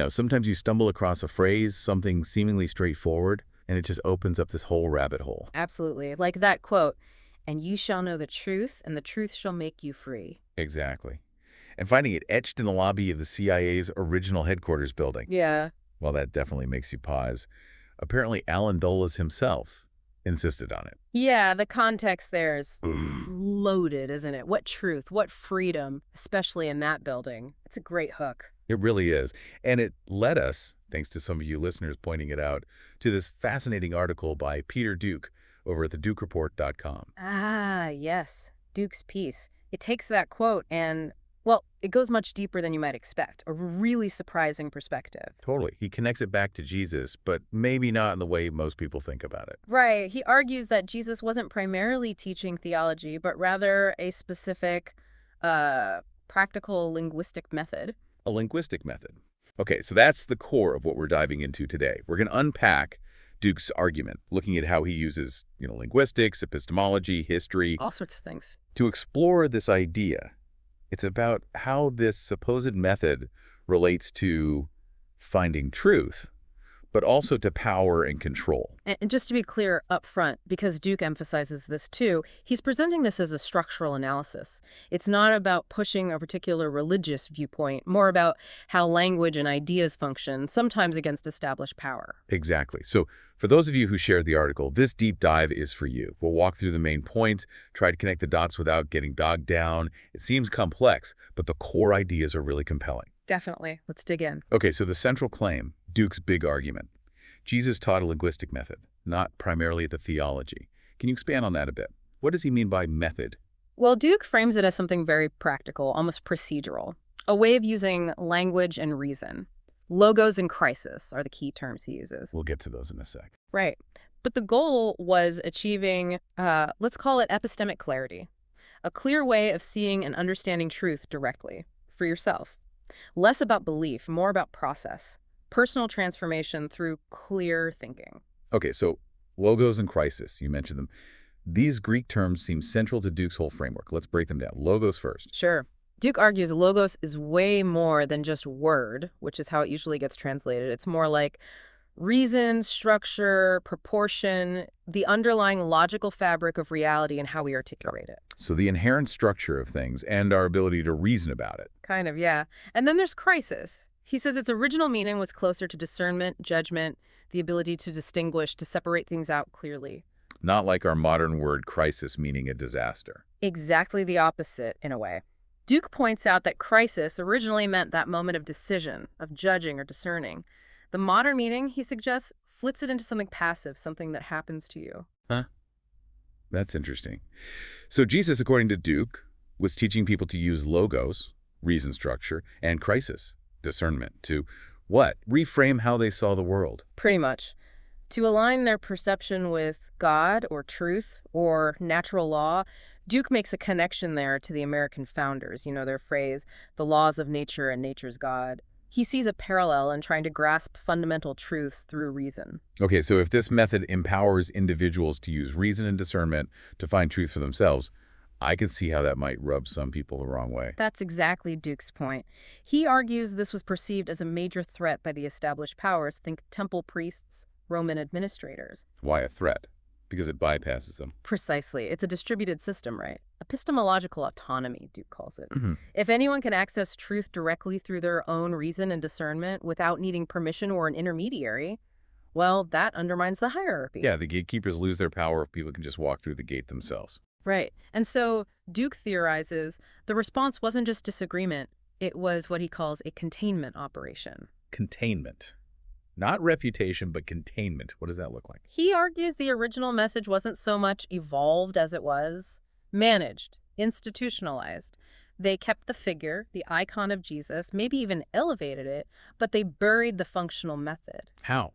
Sometimes you stumble across a phrase, something seemingly straightforward, and it just opens up this whole rabbit hole. Absolutely. Like that quote, and you shall know the truth, and the truth shall make you free. Exactly. And finding it etched in the lobby of the CIA's original headquarters building. Yeah. Well, that definitely makes you pause. Apparently, Alan Dulles himself insisted on it. Yeah, the context there is loaded, isn't it? What truth, what freedom, especially in that building. It's a great hook. It really is. And it led us, thanks to some of you listeners pointing it out, to this fascinating article by Peter Duke over at thedukereport.com. Ah, yes. Duke's piece. It takes that quote and, well, it goes much deeper than you might expect. A really surprising perspective. Totally. He connects it back to Jesus, but maybe not in the way most people think about it. Right. He argues that Jesus wasn't primarily teaching theology, but rather a specific, practical linguistic method. A linguistic method. Okay, so that's the core of what we're diving into today. We're going to unpack Duke's argument, looking at how he uses, linguistics, epistemology, history, All sorts of things. to explore this idea. It's about how this supposed method relates to finding truth, but also to power and control. And just to be clear up front, because Duke emphasizes this too, he's presenting this as a structural analysis. It's not about pushing a particular religious viewpoint, more about how language and ideas function, sometimes against established power. Exactly. So for those of you who shared the article, this deep dive is for you. We'll walk through the main points, try to connect the dots without getting bogged down. It seems complex, but the core ideas are really compelling. Definitely. Let's dig in. Okay, so the central claim, Duke's big argument. Jesus taught a linguistic method, not primarily the theology. Can you expand on that a bit? What does he mean by method? Well, Duke frames it as something very practical, almost procedural, a way of using language and reason. Logos and crisis are the key terms he uses. We'll get to those in a sec. Right. But the goal was achieving, let's call it epistemic clarity, a clear way of seeing and understanding truth directly for yourself. Less about belief, more about process, personal transformation through clear thinking. Okay, so logos and crisis, you mentioned them. These Greek terms seem central to Duke's whole framework. Let's break them down. Logos first. Sure. Duke argues logos is way more than just word, which is how it usually gets translated. It's more like reason, structure, proportion, the underlying logical fabric of reality and how we articulate it. So the inherent structure of things and our ability to reason about it. Kind of, yeah. And then there's crisis. He says its original meaning was closer to discernment, judgment, the ability to distinguish, to separate things out clearly. Not like our modern word crisis meaning a disaster. Exactly the opposite, in a way. Duke points out that crisis originally meant that moment of decision, of judging or discerning. The modern meaning, he suggests, flits it into something passive, something that happens to you. Huh? That's interesting. So Jesus, according to Duke, was teaching people to use logos, reason structure, and crisis, discernment, to what? Reframe how they saw the world. Pretty much. To align their perception with God or truth or natural law, Duke makes a connection there to the American founders, their phrase, the laws of nature and nature's God. He sees a parallel in trying to grasp fundamental truths through reason. Okay, so if this method empowers individuals to use reason and discernment to find truth for themselves, I can see how that might rub some people the wrong way. That's exactly Duke's point. He argues this was perceived as a major threat by the established powers, think temple priests, Roman administrators. Why a threat? Because it bypasses them. Precisely. It's a distributed system, right? Epistemological autonomy, Duke calls it. Mm-hmm. If anyone can access truth directly through their own reason and discernment without needing permission or an intermediary, well, that undermines the hierarchy. Yeah, the gatekeepers lose their power if people can just walk through the gate themselves. Right. And so Duke theorizes the response wasn't just disagreement, it was what he calls a containment operation. Containment. Not refutation, but containment. What does that look like? He argues the original message wasn't so much evolved as it was managed, institutionalized. They kept the figure, the icon of Jesus, maybe even elevated it, but they buried the functional method. How?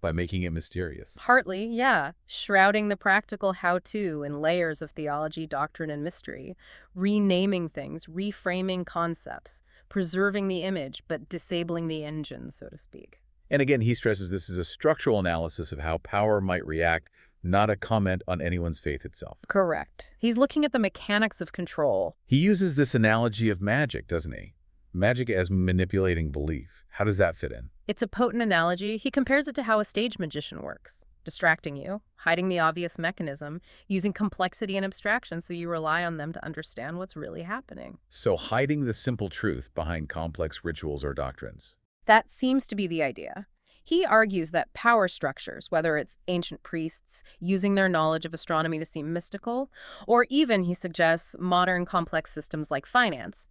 By making it mysterious. Partly, yeah. Shrouding the practical how-to in layers of theology, doctrine, and mystery. Renaming things, reframing concepts, preserving the image, but disabling the engine, so to speak. And again, he stresses this is a structural analysis of how power might react, not a comment on anyone's faith itself. Correct. He's looking at the mechanics of control. He uses this analogy of magic, doesn't he? Magic as manipulating belief. How does that fit in? It's a potent analogy. He compares it to how a stage magician works, distracting you, hiding the obvious mechanism, using complexity and abstraction so you rely on them to understand what's really happening. So hiding the simple truth behind complex rituals or doctrines. That seems to be the idea. He argues that power structures, whether it's ancient priests using their knowledge of astronomy to seem mystical, or even, he suggests, modern complex systems like finance,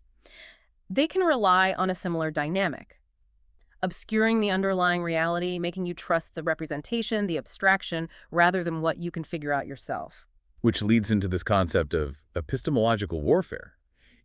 they can rely on a similar dynamic, obscuring the underlying reality, making you trust the representation, the abstraction, rather than what you can figure out yourself. Which leads into this concept of epistemological warfare,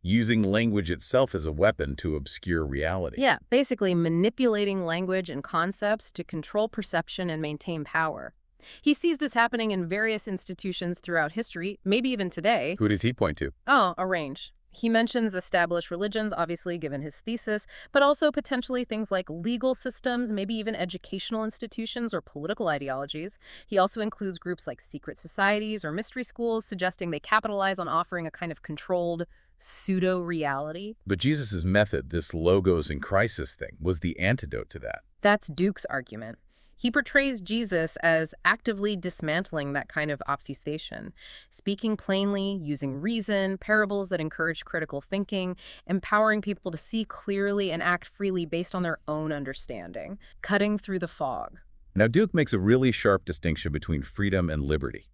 using language itself as a weapon to obscure reality. Yeah, basically manipulating language and concepts to control perception and maintain power. He sees this happening in various institutions throughout history, maybe even today. Who does he point to? Oh, a range. He mentions established religions, obviously, given his thesis, but also potentially things like legal systems, maybe even educational institutions or political ideologies. He also includes groups like secret societies or mystery schools, suggesting they capitalize on offering a kind of controlled pseudo-reality. But Jesus' method, this logos in crisis thing, was the antidote to that. That's Duke's argument. He portrays Jesus as actively dismantling that kind of obfuscation, speaking plainly, using reason, parables that encourage critical thinking, empowering people to see clearly and act freely based on their own understanding, cutting through the fog. Now, Duke makes a really sharp distinction between freedom and liberty.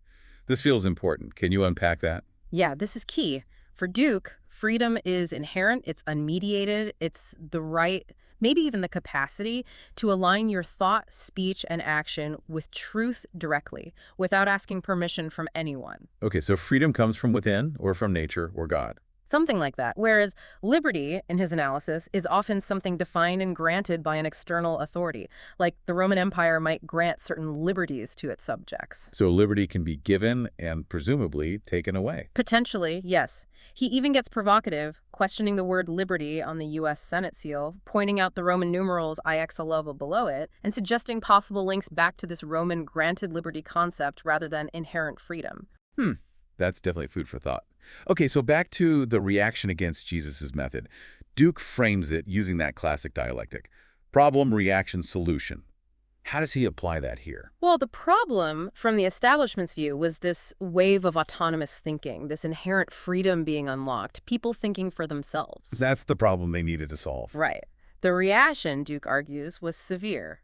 This feels important. Can you unpack that? Yeah, this is key. For Duke, freedom is inherent, it's unmediated, it's the right, maybe even the capacity to align your thought, speech, and action with truth directly, without asking permission from anyone. Okay, so freedom comes from within or from nature or God. Something like that. Whereas liberty, in his analysis, is often something defined and granted by an external authority, like the Roman Empire might grant certain liberties to its subjects. So liberty can be given and presumably taken away. Potentially, yes. He even gets provocative, questioning the word liberty on the U.S. Senate seal, pointing out the Roman numerals IX11 below it, and suggesting possible links back to this Roman granted liberty concept rather than inherent freedom. That's definitely food for thought. Okay, so back to the reaction against Jesus' method. Duke frames it using that classic dialectic. Problem, reaction, solution. How does he apply that here? Well, the problem, from the establishment's view, was this wave of autonomous thinking, this inherent freedom being unlocked, people thinking for themselves. That's the problem they needed to solve. Right. The reaction, Duke argues, was severe.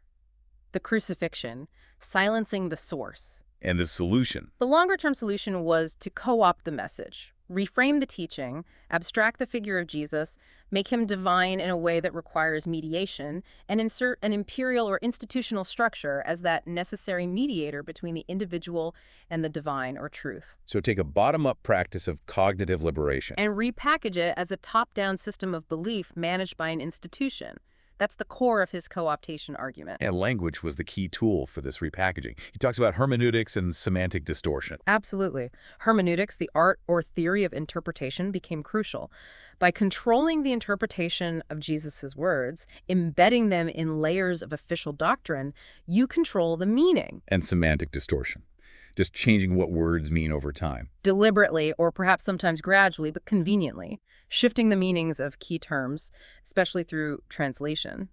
The crucifixion, silencing the source. And the solution? The longer-term solution was to co-opt the message, reframe the teaching, abstract the figure of Jesus, make him divine in a way that requires mediation, and insert an imperial or institutional structure as that necessary mediator between the individual and the divine or truth. So take a bottom-up practice of cognitive liberation. And repackage it as a top-down system of belief managed by an institution. That's the core of his co-optation argument. And language was the key tool for this repackaging. He talks about hermeneutics and semantic distortion. Absolutely. Hermeneutics, the art or theory of interpretation, became crucial. By controlling the interpretation of Jesus' words, embedding them in layers of official doctrine, you control the meaning. And semantic distortion. Just changing what words mean over time. Deliberately, or perhaps sometimes gradually, but conveniently, shifting the meanings of key terms, especially through translation.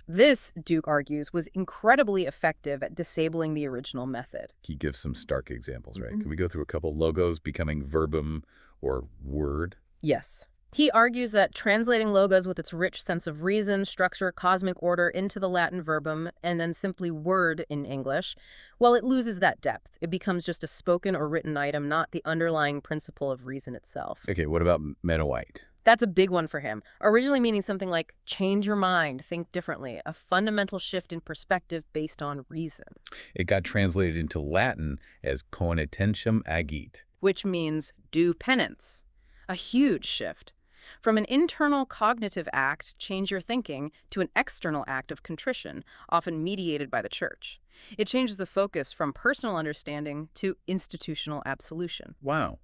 This, Duke argues, was incredibly effective at disabling the original method. He gives some stark examples, right? Can we go through a couple? Logos becoming verbum or word? Yes. He argues that translating logos with its rich sense of reason, structure, cosmic order into the Latin verbum, and then simply word in English, well, it loses that depth. It becomes just a spoken or written item, not the underlying principle of reason itself. Okay, what about Menoite? That's a big one for him, originally meaning something like change your mind, think differently, a fundamental shift in perspective based on reason. It got translated into Latin as coenitentiam agit, Which means do penance. A huge shift. From an internal cognitive act, change your thinking, to an external act of contrition, often mediated by the church. It changes the focus from personal understanding to institutional absolution. Wow.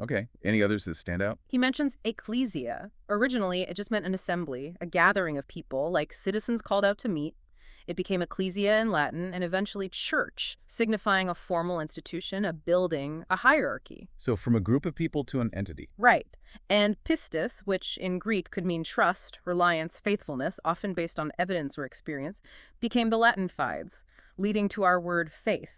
Okay. Any others that stand out? He mentions ecclesia. Originally, it just meant an assembly, a gathering of people, like citizens called out to meet. It became ecclesia in Latin and eventually church, signifying a formal institution, a building, a hierarchy. So from a group of people to an entity. Right. And pistis, which in Greek could mean trust, reliance, faithfulness, often based on evidence or experience, became the Latin fides, leading to our word faith,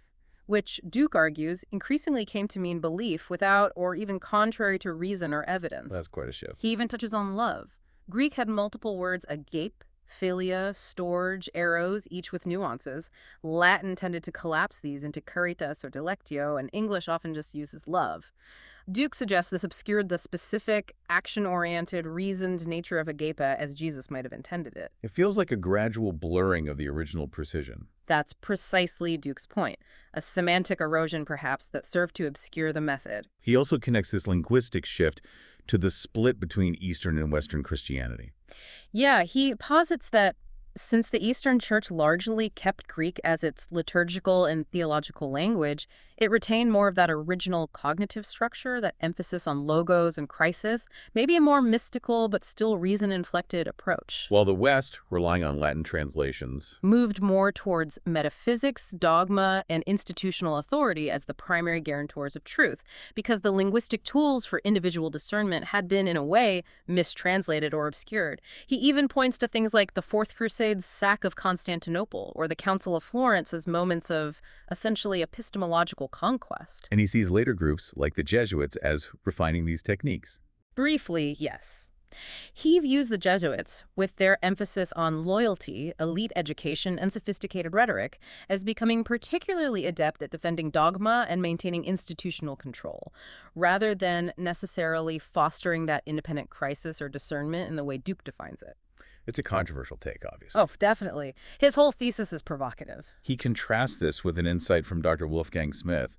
which Duke argues increasingly came to mean belief without or even contrary to reason or evidence. That's quite a shift. He even touches on love. Greek had multiple words: agape, philia, storge, eros, each with nuances. Latin tended to collapse these into caritas or delectio, and English often just uses love. Duke suggests this obscured the specific, action-oriented, reasoned nature of agape as Jesus might have intended it. It feels like a gradual blurring of the original precision. That's precisely Duke's point, a semantic erosion perhaps that served to obscure the method. He also connects this linguistic shift to the split between Eastern and Western Christianity. Yeah, he posits that since the Eastern Church largely kept Greek as its liturgical and theological language, it retained more of that original cognitive structure, that emphasis on logos and crisis, maybe a more mystical but still reason-inflected approach. While the West, relying on Latin translations, Moved more towards metaphysics, dogma, and institutional authority as the primary guarantors of truth, because the linguistic tools for individual discernment had been, in a way, mistranslated or obscured. He even points to things like the Fourth Crusade's sack of Constantinople or the Council of Florence as moments of essentially epistemological conquest. and he sees later groups, like the Jesuits, as refining these techniques. Briefly, yes. He views the Jesuits, with their emphasis on loyalty, elite education, and sophisticated rhetoric, as becoming particularly adept at defending dogma and maintaining institutional control, rather than necessarily fostering that independent crisis or discernment in the way Duke defines it. It's a controversial take, obviously. Oh, definitely. His whole thesis is provocative. He contrasts this with an insight from Dr. Wolfgang Smith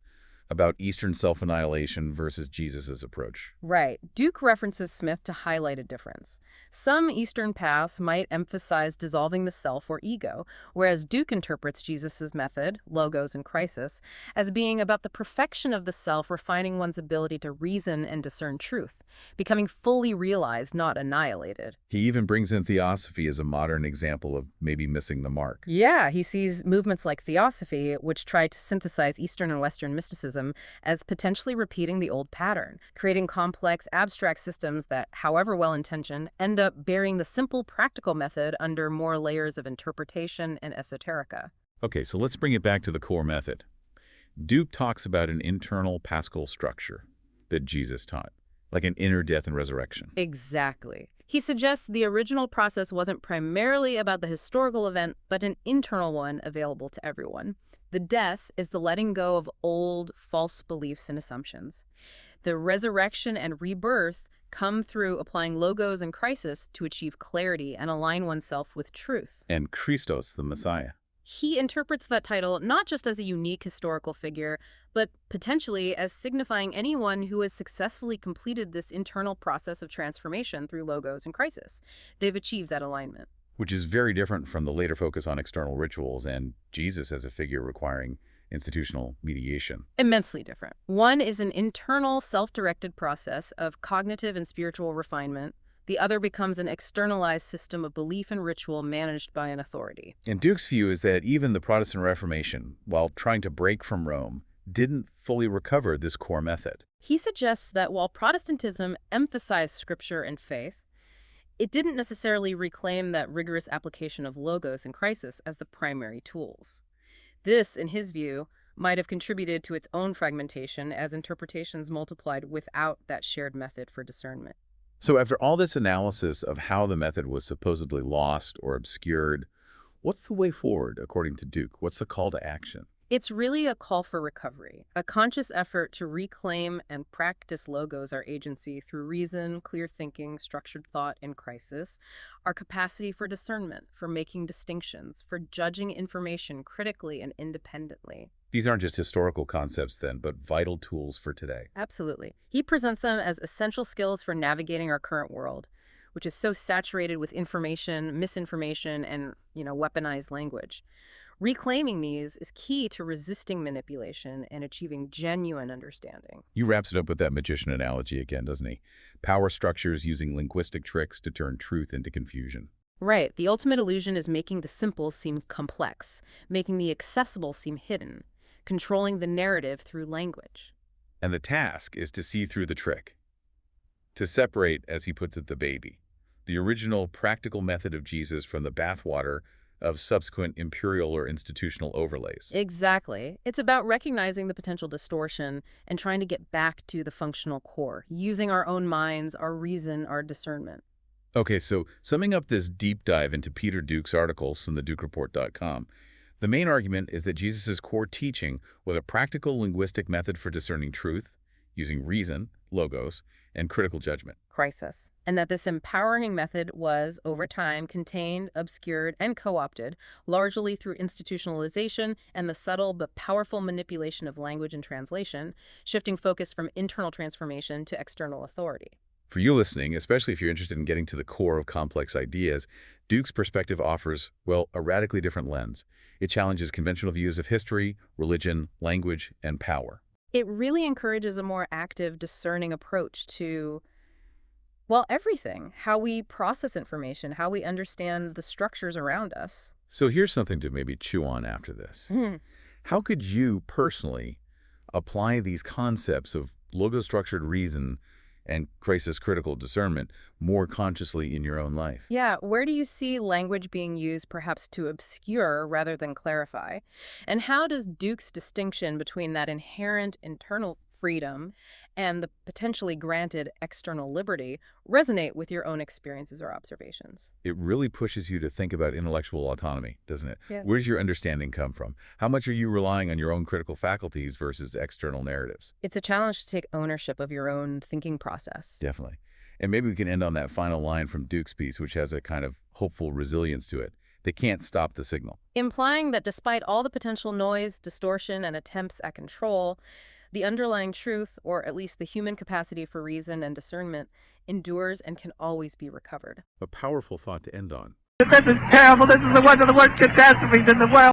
about Eastern self-annihilation versus Jesus' approach. Right. Duke references Smith to highlight a difference. Some Eastern paths might emphasize dissolving the self or ego, whereas Duke interprets Jesus' method, logos and crisis, as being about the perfection of the self refining one's ability to reason and discern truth, becoming fully realized, not annihilated. He even brings in theosophy as a modern example of maybe missing the mark. Yeah, he sees movements like theosophy, which try to synthesize Eastern and Western mysticism, as potentially repeating the old pattern, creating complex, abstract systems that, however well-intentioned, end up burying the simple, practical method under more layers of interpretation and esoterica. Okay, so let's bring it back to the core method. Duke talks about an internal Paschal structure that Jesus taught, like an inner death and resurrection. Exactly. He suggests the original process wasn't primarily about the historical event, but an internal one available to everyone. The death is the letting go of old, false beliefs and assumptions. The resurrection and rebirth come through applying logos and crisis to achieve clarity and align oneself with truth. And Christos, the Messiah. He interprets that title not just as a unique historical figure, but potentially as signifying anyone who has successfully completed this internal process of transformation through logos and crisis. They've achieved that alignment. Which is very different from the later focus on external rituals and Jesus as a figure requiring institutional mediation. Immensely different. One is an internal, self-directed process of cognitive and spiritual refinement. The other becomes an externalized system of belief and ritual managed by an authority. And Duke's view is that even the Protestant Reformation, while trying to break from Rome, didn't fully recover this core method. He suggests that while Protestantism emphasized scripture and faith, it didn't necessarily reclaim that rigorous application of logos and crisis as the primary tools. This, in his view, might have contributed to its own fragmentation as interpretations multiplied without that shared method for discernment. So after all this analysis of how the method was supposedly lost or obscured, what's the way forward, according to Duke? What's the call to action? It's really a call for recovery, a conscious effort to reclaim and practice logos, our agency, through reason, clear thinking, structured thought, and crisis, our capacity for discernment, for making distinctions, for judging information critically and independently. These aren't just historical concepts then, but vital tools for today. Absolutely. He presents them as essential skills for navigating our current world, which is so saturated with information, misinformation, and, weaponized language. Reclaiming these is key to resisting manipulation and achieving genuine understanding. He wraps it up with that magician analogy again, doesn't he? Power structures using linguistic tricks to turn truth into confusion. Right. The ultimate illusion is making the simple seem complex, making the accessible seem hidden, controlling the narrative through language. And the task is to see through the trick, to separate, as he puts it, the baby, the original practical method of Jesus from the bathwater of subsequent imperial or institutional overlays. Exactly. It's about recognizing the potential distortion and trying to get back to the functional core, using our own minds, our reason, our discernment. Okay, so summing up this deep dive into Peter Duke's articles from thedukereport.com, the main argument is that Jesus' core teaching was a practical linguistic method for discerning truth, using reason, logos, and critical judgment. Crisis. And that this empowering method was, over time, contained, obscured, and co-opted, largely through institutionalization and the subtle but powerful manipulation of language and translation, shifting focus from internal transformation to external authority. For you listening, especially if you're interested in getting to the core of complex ideas, Duke's perspective offers, well, a radically different lens. It challenges conventional views of history, religion, language, and power. It really encourages a more active, discerning approach to, well, everything. How we process information, how we understand the structures around us. So here's something to maybe chew on after this. How could you personally apply these concepts of logo-structured reason and crisis critical discernment more consciously in your own life? Yeah, where do you see language being used perhaps to obscure rather than clarify? And how does Duke's distinction between that inherent internal freedom and the potentially granted external liberty resonate with your own experiences or observations? It really pushes you to think about intellectual autonomy, doesn't it? Yeah. Where does your understanding come from? How much are you relying on your own critical faculties versus external narratives? It's a challenge to take ownership of your own thinking process. Definitely. And maybe we can end on that final line from Duke's piece, which has a kind of hopeful resilience to it. They can't stop the signal. Implying that despite all the potential noise, distortion, and attempts at control, the underlying truth, or at least the human capacity for reason and discernment, endures and can always be recovered. A powerful thought to end on. This is terrible. This is one of the worst catastrophes in the world.